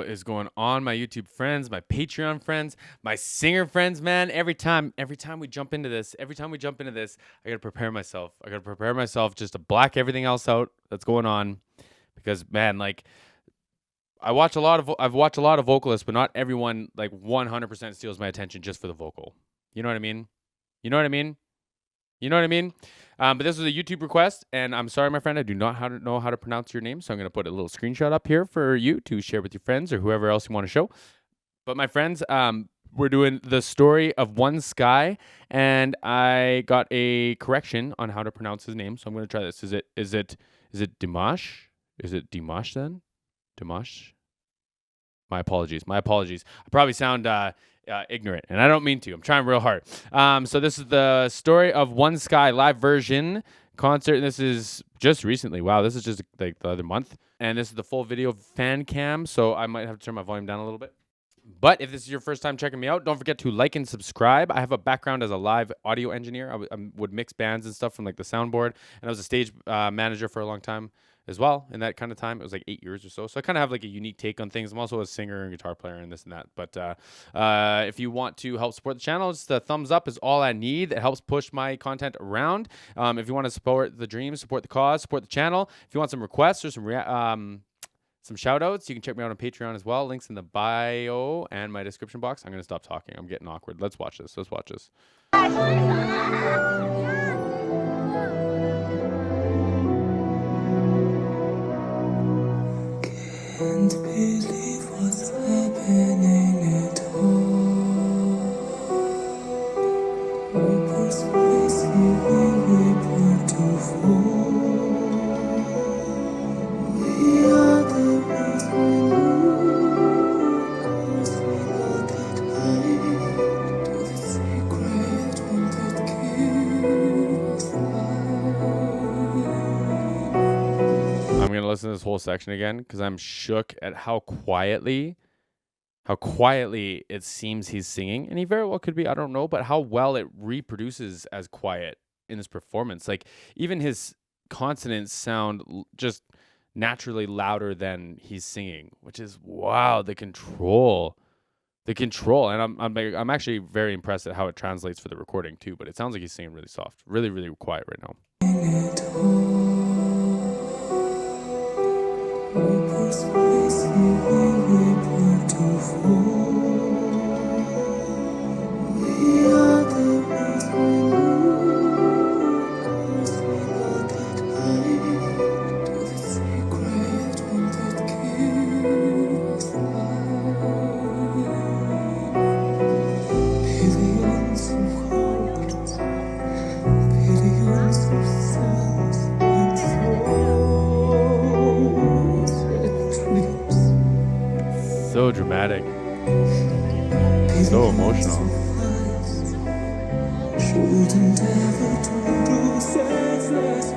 What is going on, my YouTube friends, my Patreon friends, my singer friends, man? Every time we jump into this, I gotta prepare myself. Just to black everything else out that's going on, because man, like I've watched a lot of vocalists, but not everyone like 100% steals my attention just for the vocal. You know what I mean? You know what I mean? You know what I mean? But this was a YouTube request, and I'm sorry, my friend, I do not know how to pronounce your name, so I'm going to put a little screenshot up here for you to share with your friends or whoever else you want to show. But my friends, we're doing the story of One Sky, and I got a correction on how to pronounce his name, so I'm going to try this. Is it DIMASH? Is it DIMASH then? DIMASH? My apologies. I probably sound ignorant, and I don't mean to. I'm trying real hard. So this is the story of One Sky live version concert, and this is just recently. Wow, this is just like the other month, and this is the full video fan cam, so I might have to turn my volume down a little bit. But if this is your first time checking me out, don't forget to like and subscribe. I have a background as a live audio engineer. I would mix bands and stuff from like the soundboard, and I was a stage manager for a long time as well. In that kind of time, it was like 8 years or so. So I kind of have like a unique take on things. I'm also a singer and guitar player and this and that. But if you want to help support the channel, just the thumbs up is all I need. It helps push my content around. If you want to support the dream, support the cause, support the channel. If you want some requests or some shout outs, you can check me out on Patreon as well. Links in the bio and my description box. I'm going to stop talking. I'm getting awkward. Let's watch this. Can't believe what's happening at all. Persuasively report to fall. We are the reason who that light to the secret one that kills I'm going to listen to this whole section again because I'm shook at how quietly it seems he's singing. And he very well could be, I don't know, but how well it reproduces as quiet in his performance. Like even his consonants sound just naturally louder than he's singing, which is wow, the control. And I'm actually very impressed at how it translates for the recording too, but it sounds like he's singing really soft, really, really quiet right now. So dramatic, so emotional. Shouldn't ever do senseless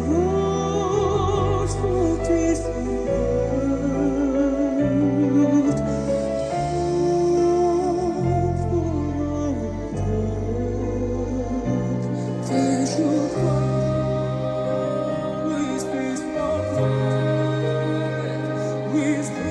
words for this world. There should always be spotlight with brothers.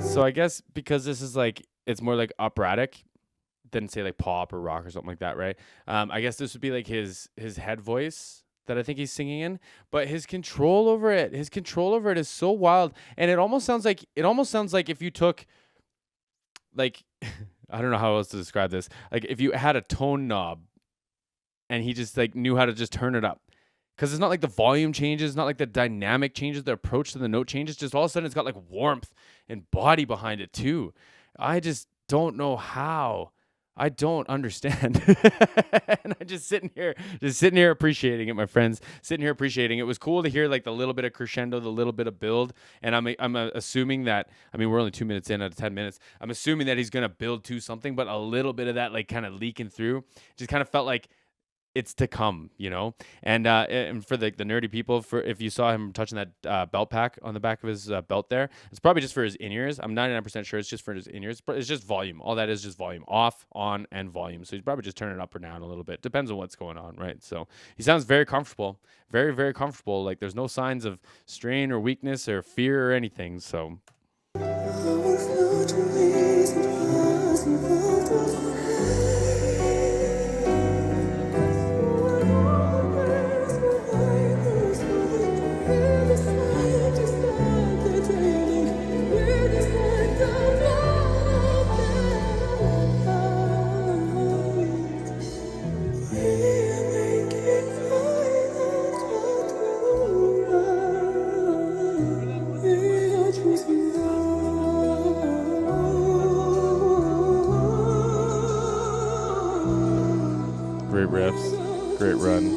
So I guess because this is like, it's more like operatic than say like pop or rock or something like that, right? I guess this would be like his head voice that I think he's singing in, but his control over it is so wild, and it almost sounds like if you took like I don't know how else to describe this, like if you had a tone knob and he just like knew how to just turn it up. Because it's not like the volume changes, not like the dynamic changes, the approach to the note changes. Just all of a sudden, it's got like warmth and body behind it too. I just don't know how. I don't understand. And I'm just sitting here appreciating it, my friends. Sitting here appreciating it. It was cool to hear like the little bit of crescendo, the little bit of build. And I'm assuming that, I mean, we're only 2 minutes in out of 10 minutes. I'm assuming that he's going to build to something, but a little bit of that like kind of leaking through. Just kind of felt like it's to come, you know. And for the nerdy people, for if you saw him touching that belt pack on the back of his belt there, it's probably just for his in-ears. I'm 99% sure it's just for his in-ears, but it's just volume. All that is just volume, off, on, and volume. So he's probably just turning it up or down a little bit. Depends on what's going on, right? So he sounds very comfortable, very, very comfortable. Like there's no signs of strain or weakness or fear or anything. So great riffs, great run.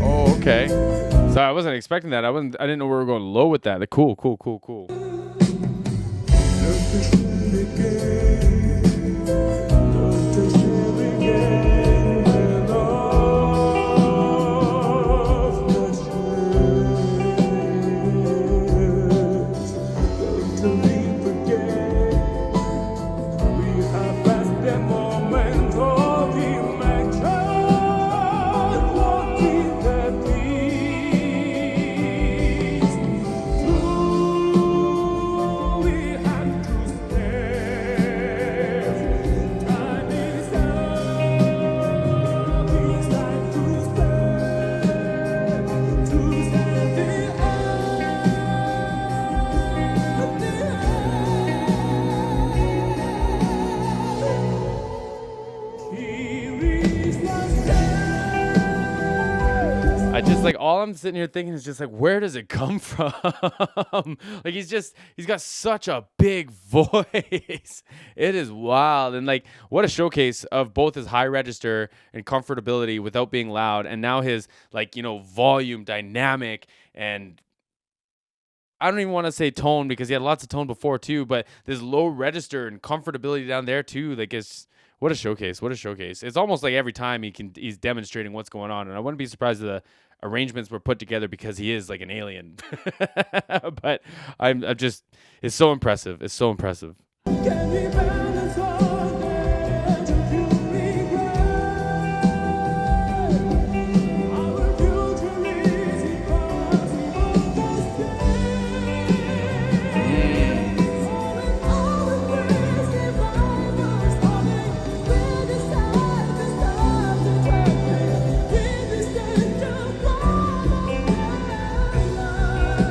Oh, okay. So I wasn't expecting that. I didn't know we were going low with that. Cool. I just like all I'm sitting here thinking is just like, where does it come from? Like he's got such a big voice. It is wild. And like what a showcase of both his high register and comfortability without being loud, and now his like, you know, volume, dynamic, and I don't even want to say tone because he had lots of tone before too, but this low register and comfortability down there too, like it's what a showcase. What a showcase. It's almost like every time he's demonstrating what's going on. And I wouldn't be surprised if the arrangements were put together because he is like an alien. But I'm just, it's so impressive. It's so impressive.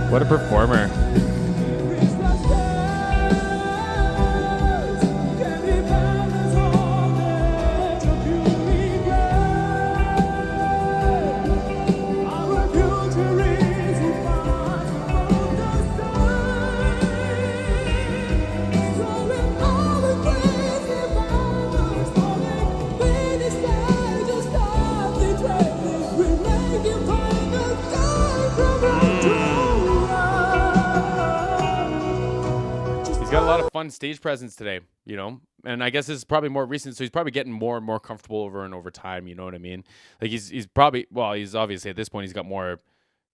What a performer. He's got a lot of fun stage presence today, you know, and I guess this is probably more recent, so he's probably getting more and more comfortable over and over time. You know what I mean? Like he's probably, well, he's obviously at this point he's got more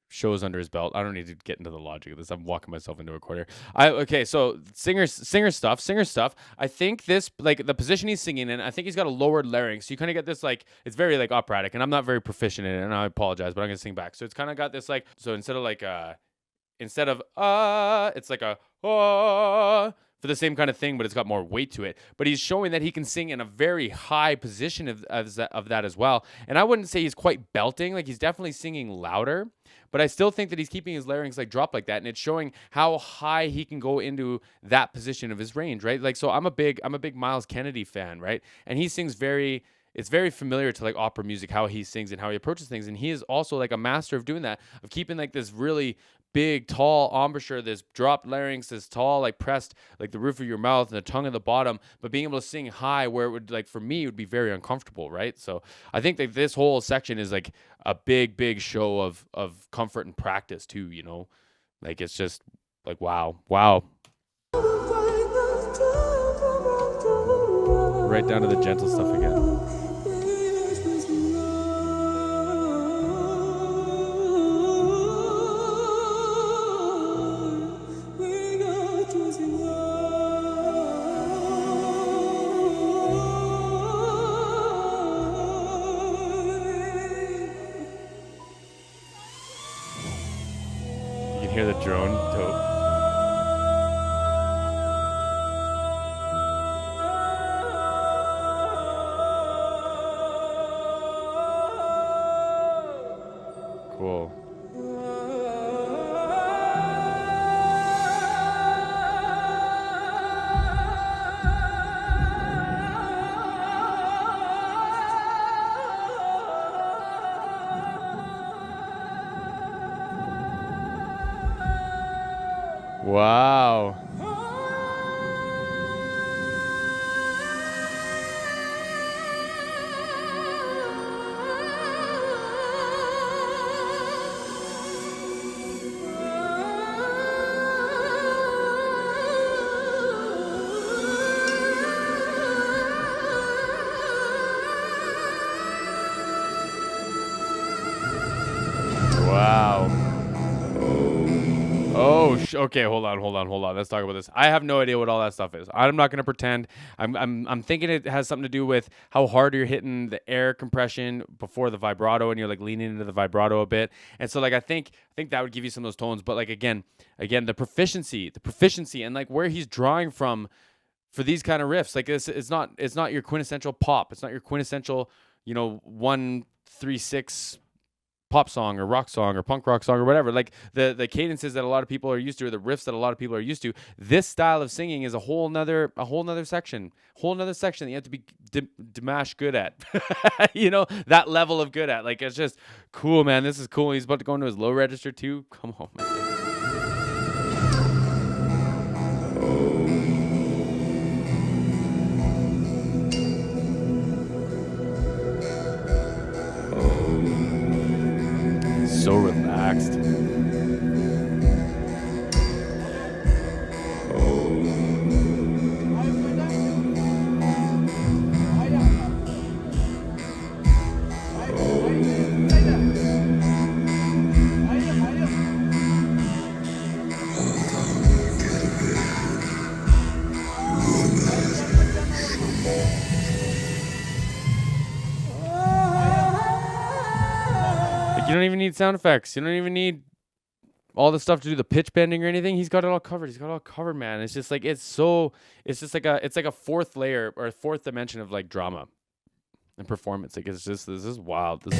shows under his belt. I don't need to get into the logic of this. I'm walking myself into a corner. Okay, so singer stuff. I think this, like the position he's singing in, I think he's got a lowered larynx. So you kind of get this like, it's very like operatic, and I'm not very proficient in it, and I apologize, but I'm gonna sing back. So it's kind of got this like, so instead of it's like a for the same kind of thing, but it's got more weight to it. But he's showing that he can sing in a very high position of that as well. And I wouldn't say he's quite belting, like he's definitely singing louder, but I still think that he's keeping his larynx like dropped like that, and it's showing how high he can go into that position of his range, right? Like, so I'm a big Miles Kennedy fan, right? And he sings it's very familiar to like opera music, how he sings and how he approaches things. And he is also like a master of doing that, of keeping like this really big, tall embouchure, this dropped larynx, this tall, like pressed, like the roof of your mouth and the tongue at the bottom, but being able to sing high where it would, like, for me, it would be very uncomfortable, right? So I think that this whole section is like a big, big show of comfort and practice too, you know? Like, it's just like, wow, wow. Right down to the gentle stuff again. You can hear the drone. Dope. Cool. Wow. Wow. Oh, okay. Hold on. Let's talk about this. I have no idea what all that stuff is. I'm not gonna pretend. I'm thinking it has something to do with how hard you're hitting the air compression before the vibrato, and you're like leaning into the vibrato a bit. And so, like, I think that would give you some of those tones. But like again, the proficiency, and like where he's drawing from for these kind of riffs. Like, it's not your quintessential pop. It's not your quintessential, 1-3-6 pop song or rock song or punk rock song or whatever. Like the cadences that a lot of people are used to, or the riffs that a lot of people are used to. This style of singing is a whole nother section that you have to be DIMASH good at. That level of good at. Like, it's just cool, man. This is cool. He's about to go into his low register too. Come on, man. So relaxed. You don't even need sound effects. You don't even need all the stuff to do the pitch bending or anything. He's got it all covered. Man. It's just like it's just like a fourth layer or a fourth dimension of like drama and performance. Like, this is wild.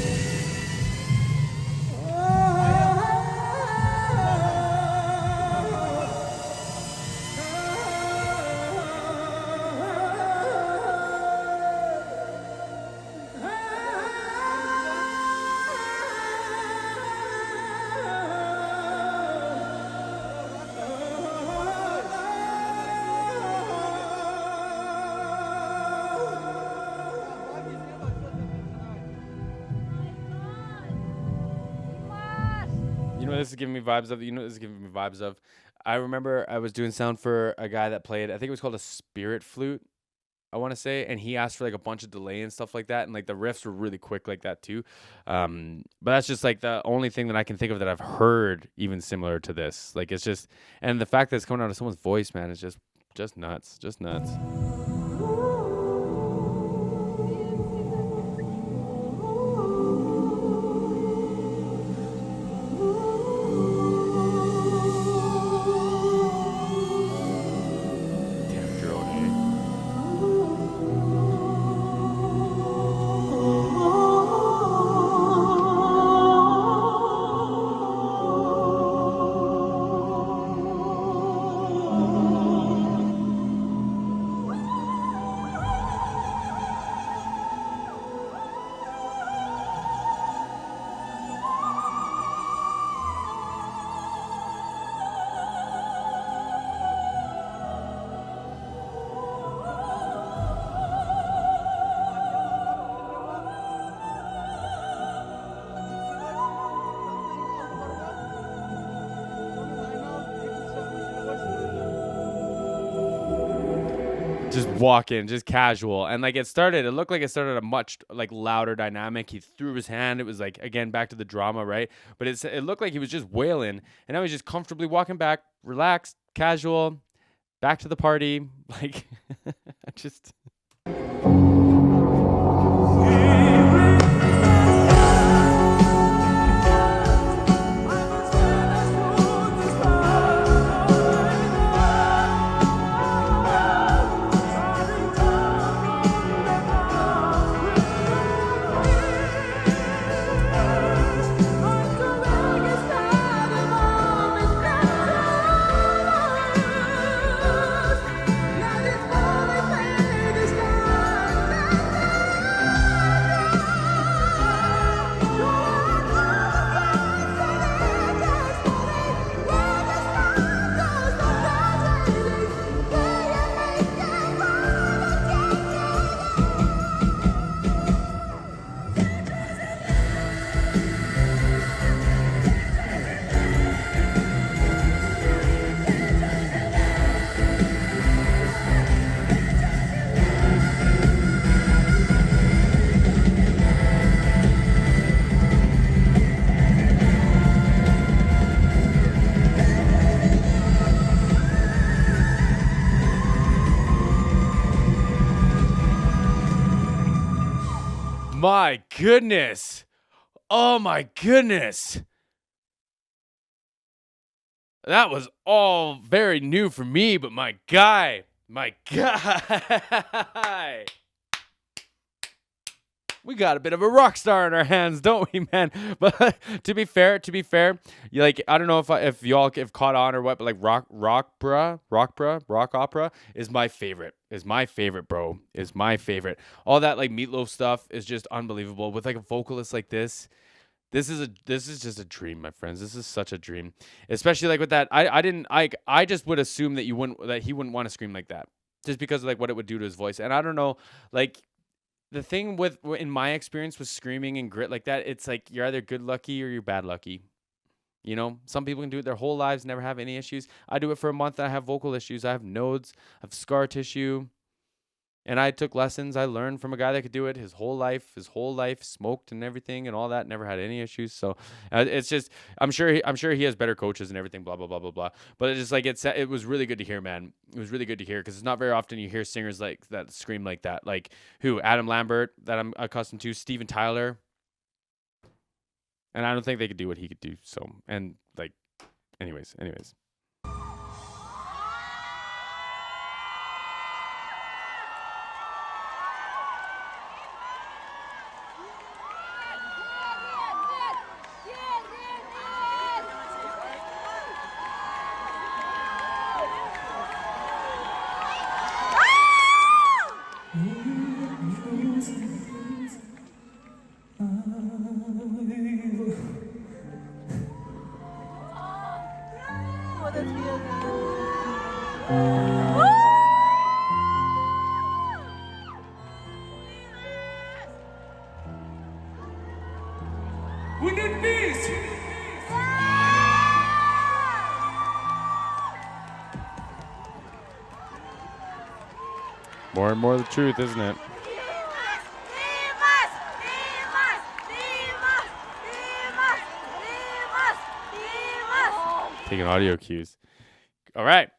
This is giving me vibes of. I remember I was doing sound for a guy that played, I think it was called a spirit flute, I want to say, and he asked for like a bunch of delay and stuff like that, and like the riffs were really quick like that too. But that's just like the only thing that I can think of that I've heard even similar to this. Like, it's just, and the fact that it's coming out of someone's voice, man, is just nuts, just nuts. walk in, just casual. And like it looked like it started a much like louder dynamic. He threw his hand. It was like, again, back to the drama, right? But it looked like he was just wailing. And I was just comfortably walking back, relaxed, casual, back to the party. Like, I just. My goodness. Oh my goodness. That was all very new for me, but my guy. We got a bit of a rock star in our hands, don't we, man? But to be fair, you like, I don't know if y'all have caught on or what, but like rock opera is my favorite. Is my favorite, bro. Is my favorite. All that like Meatloaf stuff is just unbelievable. With like a vocalist like this. This is just a dream, my friends. This is such a dream. Especially like with that. I just would assume that he wouldn't want to scream like that. Just because of like what it would do to his voice. And I don't know, like the thing in my experience with screaming and grit like that, it's like you're either good lucky or you're bad lucky. You know, some people can do it their whole lives, never have any issues. I do it for a month and I have vocal issues. I have nodes, I have scar tissue. And I took lessons. I learned from a guy that could do it his whole life, smoked and everything and all that, never had any issues. So it's just, I'm sure he has better coaches and everything, blah, blah, blah, blah, blah. But it's just like, it was really good to hear, man. It was really good to hear because it's not very often you hear singers like that scream like that. Like who? Adam Lambert, that I'm accustomed to, Steven Tyler. And I don't think they could do what he could do. So, and like, anyways. We need peace. More and more the truth, isn't it? Taking audio cues. All right.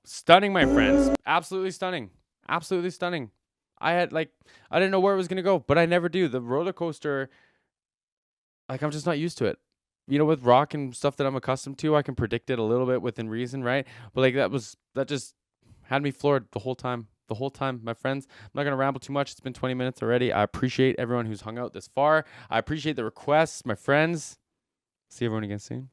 Stunning, my friends. Absolutely stunning. I didn't know where it was going to go, but I never do. The roller coaster, like, I'm just not used to it. You know, with rock and stuff that I'm accustomed to, I can predict it a little bit within reason, right? But like that just had me floored the whole time, my friends. I'm not going to ramble too much. It's been 20 minutes already. I appreciate everyone who's hung out this far. I appreciate the requests, my friends. See everyone again soon.